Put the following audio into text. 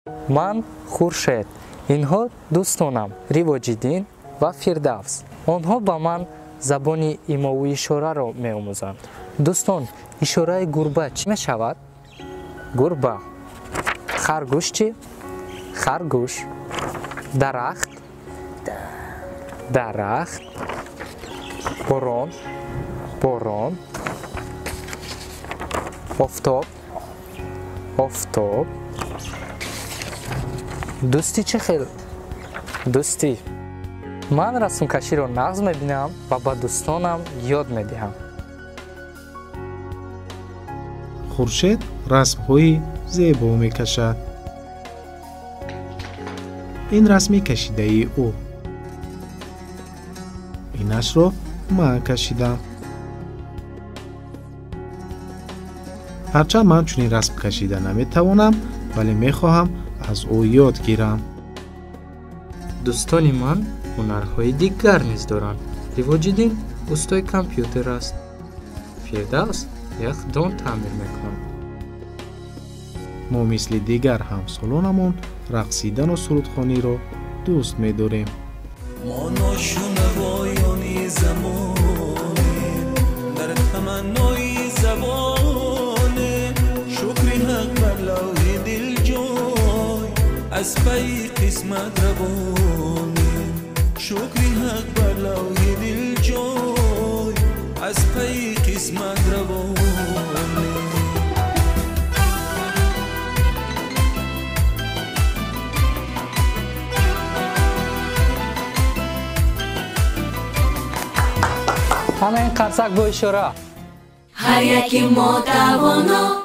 ман Хуршед. Инҳо дӯстонам Ривоҷиддин ва Фирдавс. Онҳо ба ман забони имову ишораро меомӯзанд. Дӯстон, ишораи гурба чӣ мешавад? Гурба. Харгӯш чӣ? Харгӯш. Дарахт. Дарахт. Борон. Борон. Офтоб. Офтоб. Дӯстӣ чӣ хел? Дӯстӣ. Ман расмкаширо нағз мебинам ва ба дӯстонам ёд медиҳам. Хуршед расмҳои зебо мекашад. ин расми кашидаи ӯ. инашро ман кашидам. ҳарчанд ман чунин расм кашида наметавонам, вале мехоҳам аз ӯ ёд гирам. Дӯстони ман ҳунарҳои дигар низ доранд. Ривоҷиддин устои компютер аст. Фирдавс як дон таъмир мекунад. мо мисли дигар ҳамсолонамон рақсидану сурудхониро дӯст медорем. мо ношунавоёни замонем, дар таманнои забонем, шукри ҳақ бар лавҳи дилҷой, аз пайи қисмат равонем, шукри ҳақ бар лавҳи дилҷой, аз пайи қисмат равонем. ҳамаин қарсак бо ишора. ҳар яки мо тавоно